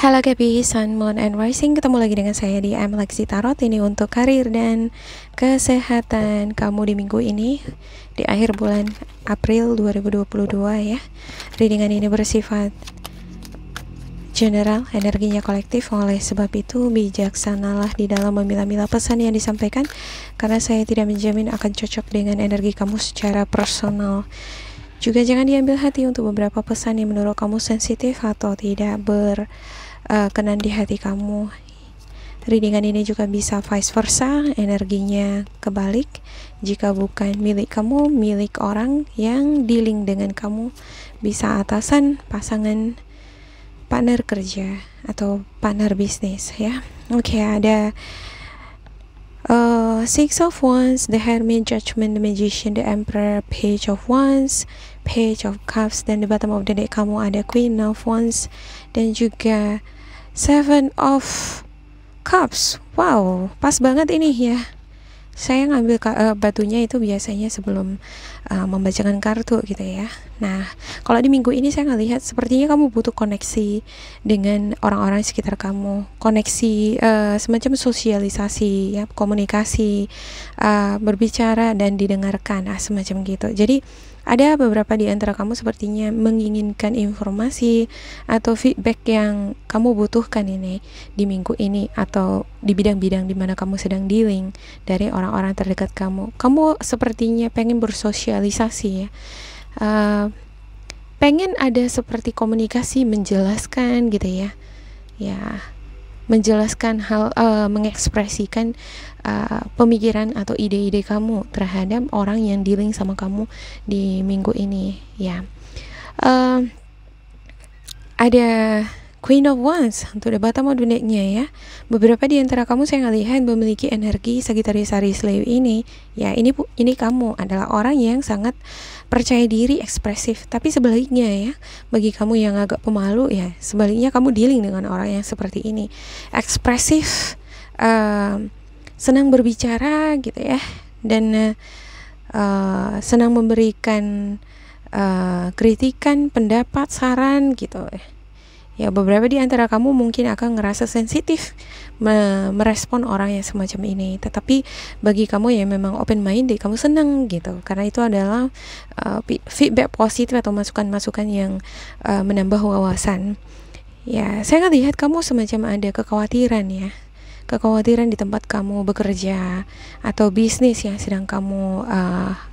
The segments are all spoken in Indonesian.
Halo Gaby, Sun, Moon, and Rising. Ketemu lagi dengan saya di Lexi Tarot. Ini untuk karir dan kesehatan kamu di minggu ini, di akhir bulan April 2022 ya. Readingan ini bersifat general, energinya kolektif. Oleh sebab itu, bijaksanalah di dalam memilah-milah pesan yang disampaikan, karena saya tidak menjamin akan cocok dengan energi kamu secara personal. Juga jangan diambil hati untuk beberapa pesan yang menurut kamu sensitif atau tidak berkenan di hati kamu. Readingan ini juga bisa vice versa, energinya kebalik. Jika bukan milik kamu, milik orang yang dealing dengan kamu. Bisa atasan, pasangan, partner kerja, atau partner bisnis ya. Oke, ada Six of Wands, the Hermit, Judgment, the Magician, the Emperor, Page of Wands, Page of Cups, dan di bottom of the deck kamu ada Queen of Wands dan juga Seven of Cups. Wow, pas banget ini ya. Saya ngambil batunya itu biasanya sebelum membacakan kartu gitu ya. Nah, kalau di minggu ini saya ngelihat sepertinya kamu butuh koneksi dengan orang-orang sekitar kamu. Koneksi semacam sosialisasi ya, komunikasi, berbicara dan didengarkan, semacam gitu. Jadi ada beberapa di antara kamu sepertinya menginginkan informasi atau feedback yang kamu butuhkan ini di minggu ini, atau di bidang-bidang di mana kamu sedang dealing dari orang-orang terdekat kamu. Kamu sepertinya pengen bersosialisasi ya. Pengen ada seperti komunikasi, menjelaskan gitu ya. Ya, menjelaskan hal, mengekspresikan pemikiran atau ide-ide kamu terhadap orang yang dealing sama kamu di minggu ini ya. Ada Queen of Wands untuk the bottom of the deck-nya ya. Beberapa di antara kamu saya ngelihat memiliki energi Sagittarius Aries Leo ini ya. Ini kamu adalah orang yang sangat percaya diri, ekspresif. Tapi sebaliknya ya, bagi kamu yang agak pemalu ya, sebaliknya kamu dealing dengan orang yang seperti ini, ekspresif, senang berbicara gitu ya, dan senang memberikan kritikan, pendapat, saran gitu ya. Beberapa di antara kamu mungkin akan ngerasa sensitif merespon orang yang semacam ini. Tetapi bagi kamu yang memang open minded, kamu senang gitu, karena itu adalah feedback positif atau masukan-masukan yang menambah wawasan. Ya, saya ngelihat kamu semacam ada kekhawatiran ya. Kekhawatiran di tempat kamu bekerja atau bisnis yang sedang kamu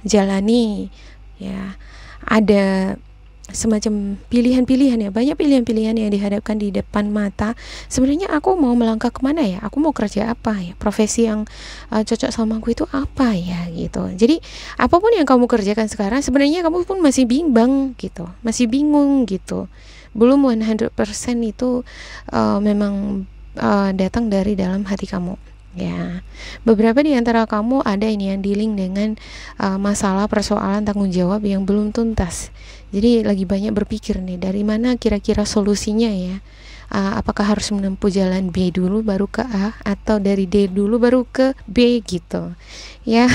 jalani ya. Ada semacam pilihan-pilihan ya, banyak pilihan-pilihan yang dihadapkan di depan mata. Sebenarnya aku mau melangkah kemana ya, aku mau kerja apa ya, profesi yang cocok sama aku itu apa ya gitu. Jadi apapun yang kamu kerjakan sekarang, sebenarnya kamu pun masih bimbang gitu, masih bingung gitu. Belum 100% itu memang datang dari dalam hati kamu ya. Beberapa di antara kamu ada ini yang dealing dengan masalah, persoalan, tanggung jawab yang belum tuntas. Jadi lagi banyak berpikir nih, dari mana kira-kira solusinya ya. Apakah harus menempuh jalan B dulu baru ke A, atau dari D dulu baru ke B gitu ya.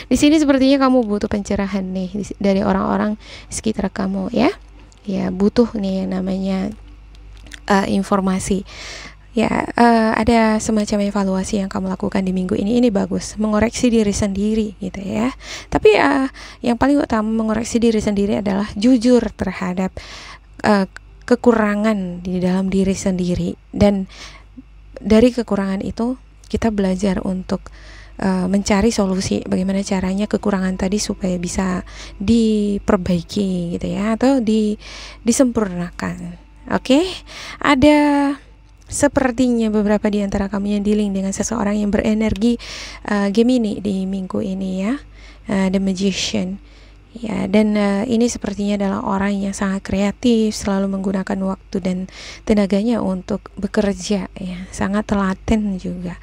Di sini sepertinya kamu butuh pencerahan nih dari orang-orang sekitar kamu ya. Ya, butuh nih yang namanya informasi. Ya, ada semacam evaluasi yang kamu lakukan di minggu ini bagus, mengoreksi diri sendiri gitu ya. Tapi yang paling utama mengoreksi diri sendiri adalah jujur terhadap kekurangan di dalam diri sendiri, dan dari kekurangan itu kita belajar untuk mencari solusi bagaimana caranya kekurangan tadi supaya bisa diperbaiki gitu ya, atau disempurnakan. Oke, ada sepertinya beberapa di antara kamu yang dealing dengan seseorang yang berenergi Gemini di minggu ini ya, The Magician ya. Dan ini sepertinya adalah orang yang sangat kreatif, selalu menggunakan waktu dan tenaganya untuk bekerja ya, sangat telaten juga.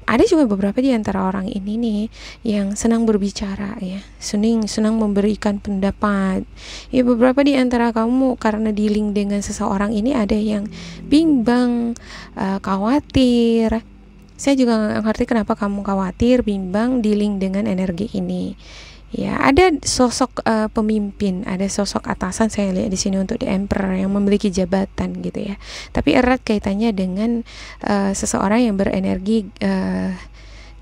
Ada juga beberapa di antara orang ini nih yang senang berbicara ya, senang memberikan pendapat. Ya, beberapa di antara kamu karena dealing dengan seseorang ini ada yang bimbang, khawatir. Saya juga nggak ngerti kenapa kamu khawatir, bimbang, dealing dengan energi ini. Ya, ada sosok pemimpin, ada sosok atasan saya lihat di sini untuk the emperor yang memiliki jabatan gitu ya. Tapi erat kaitannya dengan seseorang yang berenergi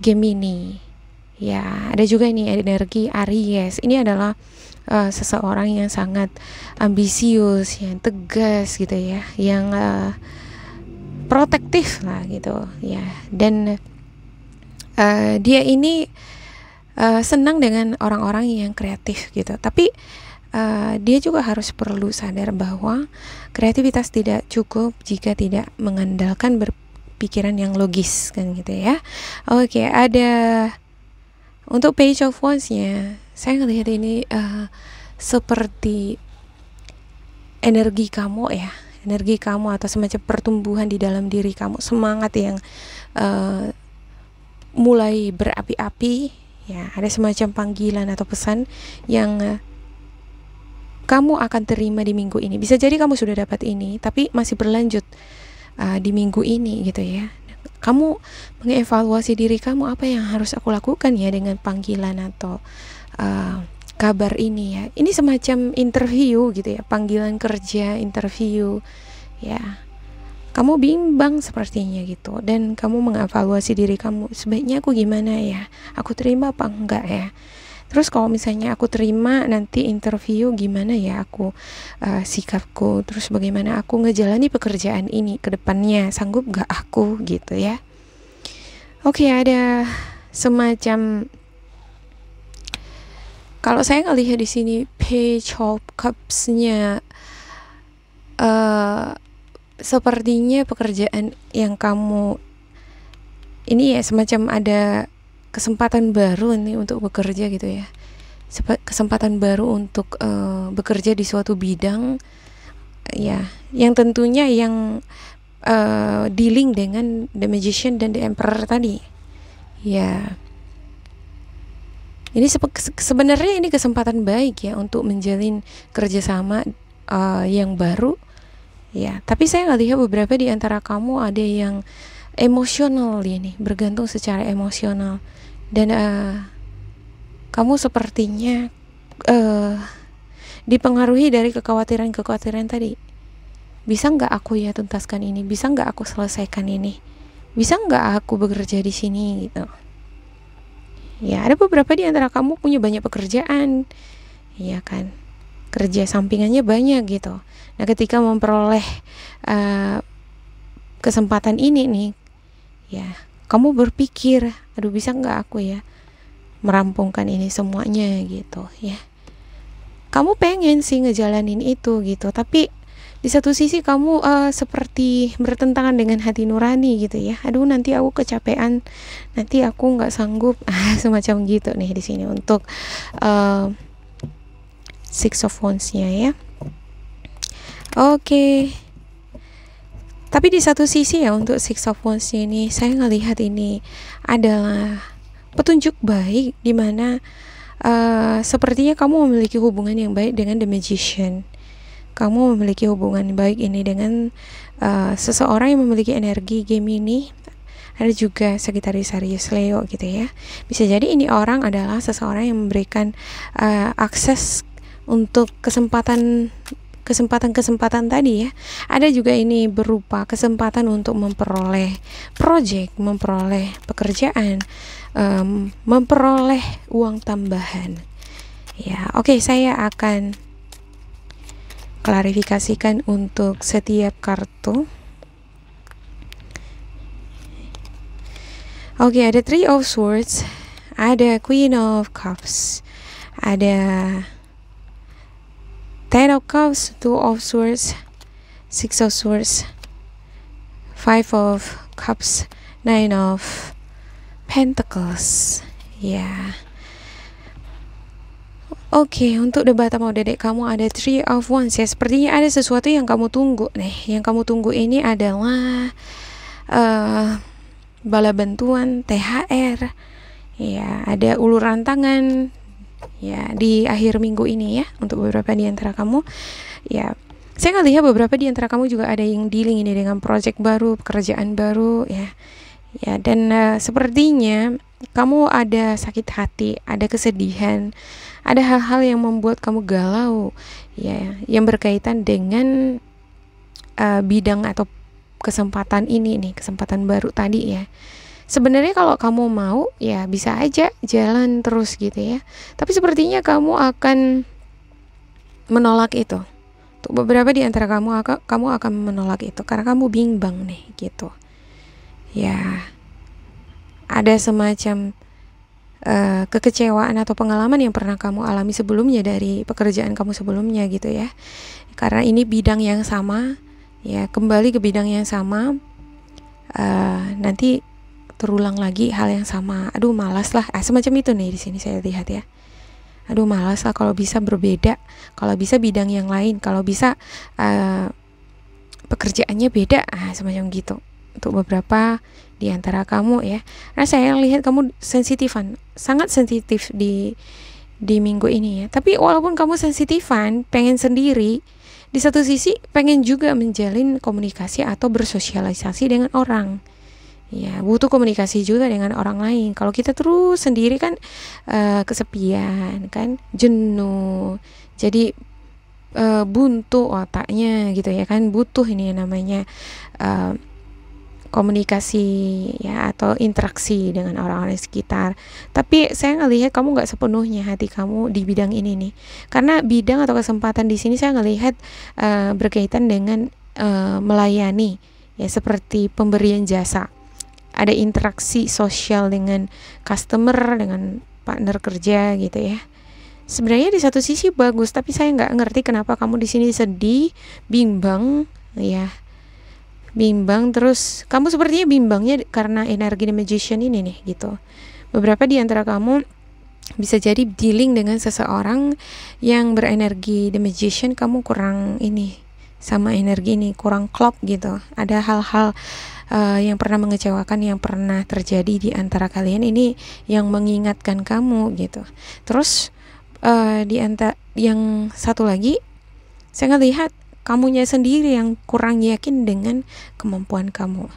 Gemini. Ya, ada juga ini energi Aries. Ini adalah seseorang yang sangat ambisius, yang tegas gitu ya, yang protektif lah gitu ya. Dan dia ini senang dengan orang-orang yang kreatif gitu. Tapi dia juga harus perlu sadar bahwa kreativitas tidak cukup jika tidak mengandalkan berpikiran yang logis kan gitu ya. Oke, ada untuk Page of Wands-nya, saya ngelihat ini seperti energi kamu ya, energi kamu atau semacam pertumbuhan di dalam diri kamu, semangat yang mulai berapi-api. Ya, ada semacam panggilan atau pesan yang kamu akan terima di minggu ini. Bisa jadi kamu sudah dapat ini, tapi masih berlanjut di minggu ini gitu ya. Kamu mengevaluasi diri kamu, apa yang harus aku lakukan ya dengan panggilan atau kabar ini ya. Ini semacam interview gitu ya, panggilan kerja, interview ya. Kamu bimbang sepertinya gitu, dan kamu mengevaluasi diri kamu, sebaiknya aku gimana ya, aku terima apa enggak ya. Terus kalau misalnya aku terima, nanti interview gimana ya aku sikapku, terus bagaimana aku ngejalani pekerjaan ini ke depannya, sanggup gak aku gitu ya. Oke, ada semacam, kalau saya ngelihat di sini Page of Cups-nya sepertinya pekerjaan yang kamu ini ya semacam ada kesempatan baru nih untuk bekerja gitu ya, kesempatan baru untuk bekerja di suatu bidang ya, yang tentunya yang dealing dengan the magician dan the emperor tadi ya. Ini sebenarnya ini kesempatan baik ya untuk menjalin kerjasama yang baru ya. Tapi saya lihat beberapa di antara kamu ada yang emosional ini, bergantung secara emosional, dan kamu sepertinya dipengaruhi dari kekhawatiran tadi. Bisa nggak aku ya tuntaskan ini? Bisa nggak aku selesaikan ini? Bisa nggak aku bekerja di sini gitu? Ya, ada beberapa di antara kamu punya banyak pekerjaan, ya kan? Kerja sampingannya banyak gitu. Nah, ketika memperoleh kesempatan ini nih, ya, kamu berpikir, aduh bisa nggak aku ya merampungkan ini semuanya gitu ya. Kamu pengen sih ngejalanin itu gitu, tapi di satu sisi kamu seperti bertentangan dengan hati nurani gitu ya. Aduh, nanti aku kecapean, nanti aku nggak sanggup, semacam gitu nih di sini untuk Six of Wands-nya ya. Oke. Tapi di satu sisi ya, untuk Six of Wands ini saya ngelihat ini adalah petunjuk baik, di mana sepertinya kamu memiliki hubungan yang baik dengan the magician. Kamu memiliki hubungan baik ini dengan seseorang yang memiliki energi Gemini. Ada juga Sagittarius, Aries, Leo gitu ya. Bisa jadi ini orang adalah seseorang yang memberikan akses untuk kesempatan tadi ya. Ada juga ini berupa kesempatan untuk memperoleh project, memperoleh pekerjaan, memperoleh uang tambahan ya. Oke, saya akan klarifikasikan untuk setiap kartu. Oke, ada Three of Swords, ada Queen of Cups, ada Ten of Cups, Two of Swords, Six of Swords, Five of Cups, Nine of Pentacles ya. Oke, untuk debat mau dedek kamu ada Three of Wands ya. Sepertinya ada sesuatu yang kamu tunggu nih. Yang kamu tunggu ini adalah bala bantuan, THR ya. Ada uluran tangan ya di akhir minggu ini ya, untuk beberapa di antara kamu ya. Saya ngelihat beberapa di antara kamu juga ada yang dealing ini dengan project baru, pekerjaan baru ya. Ya, dan sepertinya kamu ada sakit hati, ada kesedihan, ada hal-hal yang membuat kamu galau, ya, yang berkaitan dengan bidang atau kesempatan ini nih, kesempatan baru tadi ya. Sebenarnya kalau kamu mau ya bisa aja jalan terus gitu ya. Tapi sepertinya kamu akan menolak itu. Untuk beberapa di antara kamu akan menolak itu karena kamu bimbang nih gitu. Ya, ada semacam kekecewaan atau pengalaman yang pernah kamu alami sebelumnya dari pekerjaan kamu sebelumnya gitu ya. Karena ini bidang yang sama, ya kembali ke bidang yang sama, nanti terulang lagi hal yang sama. Aduh malas lah, semacam itu nih di sini saya lihat ya. Aduh malas lah, kalau bisa berbeda, kalau bisa bidang yang lain, kalau bisa pekerjaannya beda, semacam gitu. Untuk beberapa di antara kamu ya. Nah saya lihat kamu sensitifan, sangat sensitif di minggu ini ya. Tapi walaupun kamu sensitifan, pengen sendiri, di satu sisi pengen juga menjalin komunikasi atau bersosialisasi dengan orang. Ya, butuh komunikasi juga dengan orang lain. Kalau kita terus sendiri kan kesepian, kan jenuh. Jadi buntu otaknya gitu ya kan. Butuh ini yang namanya komunikasi ya atau interaksi dengan orang-orang sekitar. Tapi saya ngelihat kamu nggak sepenuhnya hati kamu di bidang ini nih, karena bidang atau kesempatan di sini saya ngelihat berkaitan dengan melayani ya, seperti pemberian jasa, ada interaksi sosial dengan customer, dengan partner kerja gitu ya. Sebenarnya di satu sisi bagus, tapi saya nggak ngerti kenapa kamu di sini sedih, bimbang ya. Bimbang terus, kamu sepertinya bimbangnya karena energi The Magician ini nih gitu. Beberapa di antara kamu bisa jadi dealing dengan seseorang yang berenergi The Magician, kamu kurang ini sama energi ini, kurang klop gitu. Ada hal-hal yang pernah mengecewakan yang pernah terjadi di antara kalian ini yang mengingatkan kamu gitu. Terus di antara yang satu lagi, saya ngelihat kamunya sendiri yang kurang yakin dengan kemampuan kamu.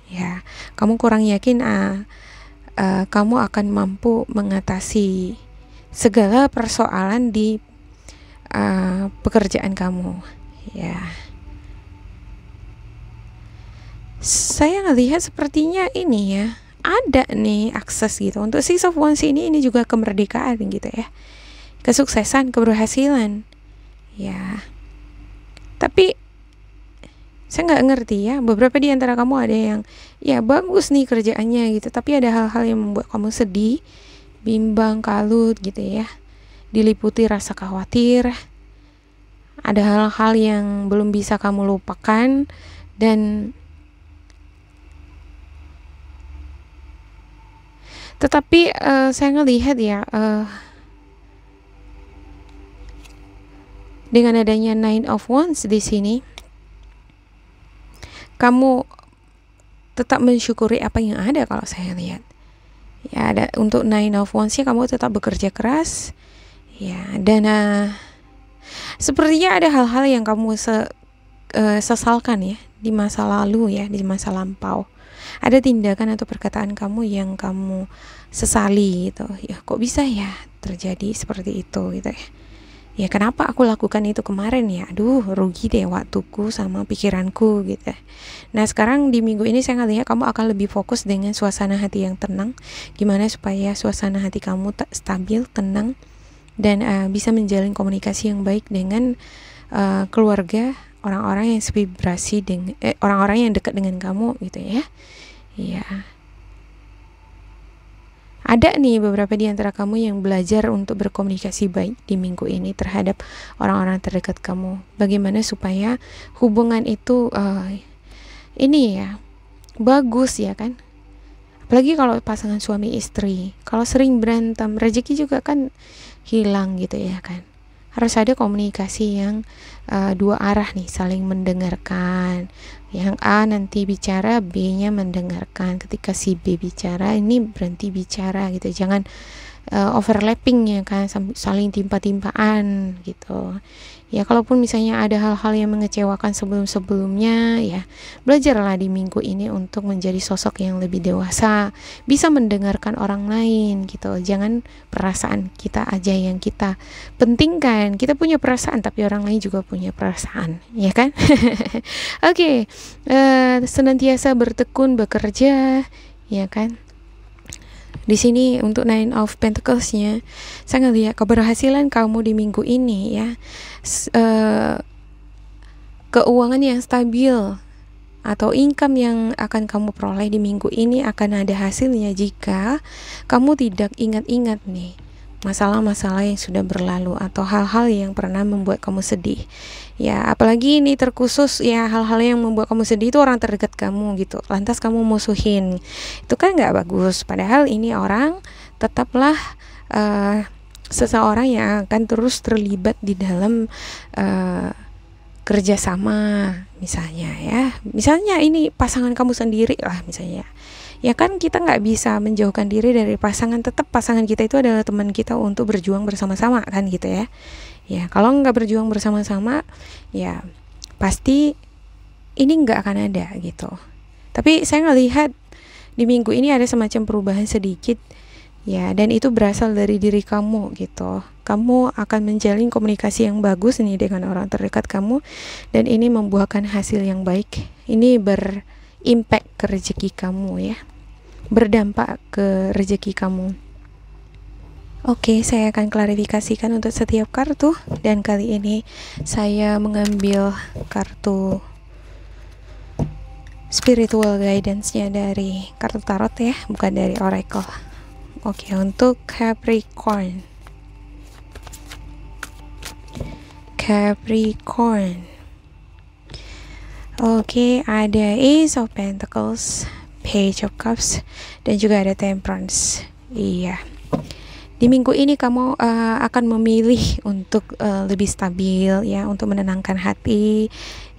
Ya, kamu kurang yakin kamu akan mampu mengatasi segala persoalan di pekerjaan kamu. Ya, saya ngelihat sepertinya ini ya, ada nih akses gitu. Untuk Six of Wands ini juga kemerdekaan gitu ya, kesuksesan, keberhasilan. Ya, tapi saya nggak ngerti ya, beberapa di antara kamu ada yang ya bagus nih kerjaannya gitu, tapi ada hal-hal yang membuat kamu sedih, bimbang, kalut gitu ya, diliputi rasa khawatir. Ada hal-hal yang belum bisa kamu lupakan, dan tetapi saya ngelihat ya, dengan adanya Nine of Wands di sini, kamu tetap mensyukuri apa yang ada. Kalau saya lihat ya, ada untuk Nine of Wands-nya kamu tetap bekerja keras ya, dan sepertinya ada hal-hal yang kamu sesalkan ya di masa lalu ya, di masa lampau. Ada tindakan atau perkataan kamu yang kamu sesali gitu ya, kok bisa ya terjadi seperti itu gitu ya. Ya kenapa aku lakukan itu kemarin ya, aduh rugi deh waktuku sama pikiranku gitu. Nah sekarang di minggu ini saya ngelihat kamu akan lebih fokus dengan suasana hati yang tenang. Gimana supaya suasana hati kamu stabil, tenang, dan bisa menjalin komunikasi yang baik dengan keluarga, orang-orang yang sevibrasi dengan orang-orang yang dekat dengan kamu gitu ya. Ya, ada nih beberapa di antara kamu yang belajar untuk berkomunikasi baik di minggu ini terhadap orang-orang terdekat kamu. Bagaimana supaya hubungan itu ini ya bagus ya kan. Apalagi kalau pasangan suami istri, kalau sering berantem, rezeki juga kan hilang gitu ya kan. Harus ada komunikasi yang dua arah nih, saling mendengarkan. Yang A nanti bicara, B-nya mendengarkan. Ketika si B bicara, ini berhenti bicara gitu. Jangan overlapping ya kan, saling timpa-timpaan gitu. Ya kalaupun misalnya ada hal-hal yang mengecewakan sebelum-sebelumnya, ya belajarlah di minggu ini untuk menjadi sosok yang lebih dewasa, bisa mendengarkan orang lain gitu. Jangan perasaan kita aja yang kita pentingkan. Kita punya perasaan tapi orang lain juga punya perasaan, ya kan? Oke, senantiasa bertekun bekerja, ya kan? Di sini untuk Nine of Pentacles-nya, saya ngelihat keberhasilan kamu di minggu ini ya, keuangan yang stabil atau income yang akan kamu peroleh di minggu ini akan ada hasilnya jika kamu tidak ingat-ingat nih masalah-masalah yang sudah berlalu atau hal-hal yang pernah membuat kamu sedih. Ya, apalagi ini terkhusus ya hal-hal yang membuat kamu sedih itu orang terdekat kamu gitu. Lantas kamu musuhin. Itu kan nggak bagus. Padahal ini orang tetaplah seseorang yang akan terus terlibat di dalam kerjasama misalnya ya. Misalnya ini pasangan kamu sendiri lah misalnya. Ya kan kita nggak bisa menjauhkan diri dari pasangan, tetap pasangan kita itu adalah teman kita untuk berjuang bersama-sama kan gitu ya. Ya kalau nggak berjuang bersama-sama ya pasti ini nggak akan ada gitu. Tapi saya ngelihat di minggu ini ada semacam perubahan sedikit ya, dan itu berasal dari diri kamu gitu. Kamu akan menjalin komunikasi yang bagus nih dengan orang terdekat kamu, dan ini membuahkan hasil yang baik. Ini berimpact ke rezeki kamu ya, berdampak ke rezeki kamu. Oke, saya akan klarifikasikan untuk setiap kartu, dan kali ini saya mengambil kartu spiritual guidance-nya dari kartu tarot ya, bukan dari oracle. Oke, untuk Capricorn. Oke, ada Ace of Pentacles, Page of Cups, dan juga ada Temperance. Iya. Di minggu ini kamu akan memilih untuk lebih stabil ya, untuk menenangkan hati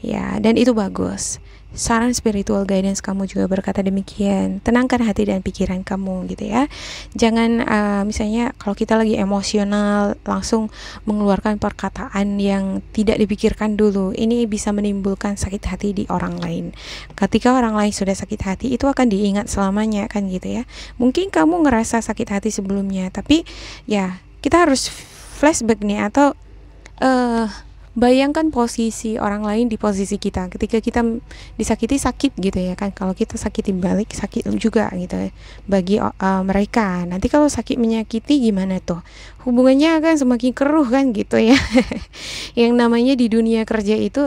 ya, dan itu bagus. Saran spiritual guidance kamu juga berkata demikian. Tenangkan hati dan pikiran kamu gitu ya. Jangan misalnya kalau kita lagi emosional langsung mengeluarkan perkataan yang tidak dipikirkan dulu. Ini bisa menimbulkan sakit hati di orang lain. Ketika orang lain sudah sakit hati, itu akan diingat selamanya kan gitu ya. Mungkin kamu ngerasa sakit hati sebelumnya, tapi ya kita harus flashback nih, atau bayangkan posisi orang lain di posisi kita ketika kita disakiti, sakit gitu ya kan. Kalau kita sakitin balik, sakit juga gitu ya bagi mereka. Nanti kalau sakit menyakiti gimana tuh, hubungannya akan semakin keruh kan gitu ya. Yang namanya di dunia kerja itu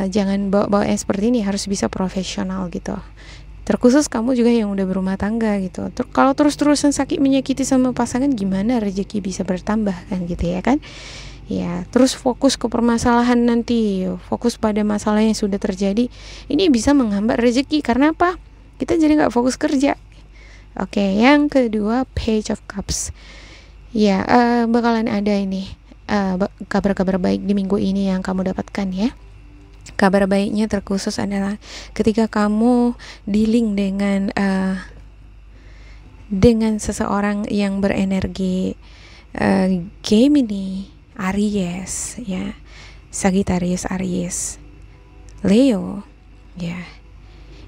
jangan bawa-bawa yang seperti ini, harus bisa profesional gitu. Terkhusus kamu juga yang udah berumah tangga gitu. Kalau terus-terusan sakit menyakiti sama pasangan, gimana rezeki bisa bertambah kan gitu ya kan. Ya, terus fokus ke permasalahan nanti, fokus pada masalah yang sudah terjadi. Ini bisa menghambat rezeki, karena apa? Kita jadi nggak fokus kerja. Oke, yang kedua Page of Cups. Ya, bakalan ada ini kabar-kabar baik di minggu ini yang kamu dapatkan ya. Kabar baiknya terkhusus adalah ketika kamu dealing dengan seseorang yang berenergi Gemini, Aries ya, Sagittarius, Aries, Leo ya.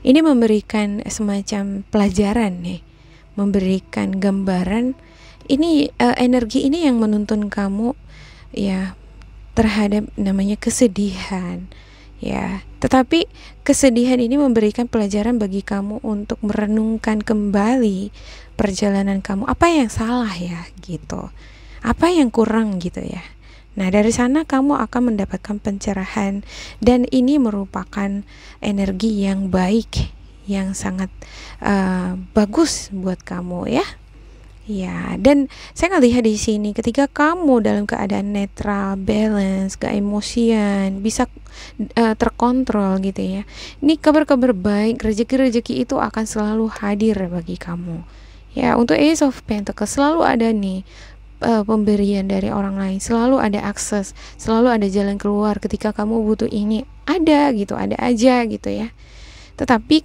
Ini memberikan semacam pelajaran nih, memberikan gambaran. Ini energi ini yang menuntun kamu ya terhadap namanya kesedihan ya. Tetapi kesedihan ini memberikan pelajaran bagi kamu untuk merenungkan kembali perjalanan kamu. Apa yang salah ya gitu, apa yang kurang gitu ya. Nah, dari sana kamu akan mendapatkan pencerahan, dan ini merupakan energi yang baik, yang sangat bagus buat kamu ya. Ya, dan saya ngelihat di sini ketika kamu dalam keadaan netral, balance, gak emosian, bisa terkontrol gitu ya. Ini kabar-kabar baik, rezeki-rezeki itu akan selalu hadir bagi kamu. Ya, untuk Ace of Pentacles selalu ada nih pemberian dari orang lain, selalu ada akses, selalu ada jalan keluar ketika kamu butuh ini, ada gitu, ada aja gitu ya. Tetapi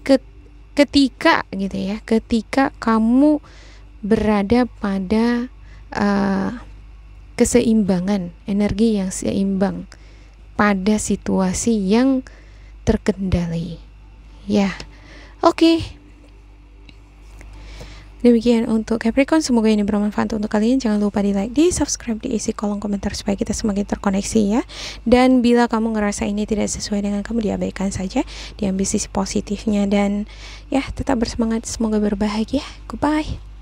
ketika gitu ya, ketika kamu berada pada keseimbangan, energi yang seimbang pada situasi yang terkendali. Ya, oke. Demikian untuk Capricorn, semoga ini bermanfaat untuk kalian. Jangan lupa di like, di subscribe, diisi kolom komentar supaya kita semakin terkoneksi ya. Dan bila kamu ngerasa ini tidak sesuai dengan kamu, diabaikan saja, diambil sisi positifnya, dan ya tetap bersemangat, semoga berbahagia. Goodbye.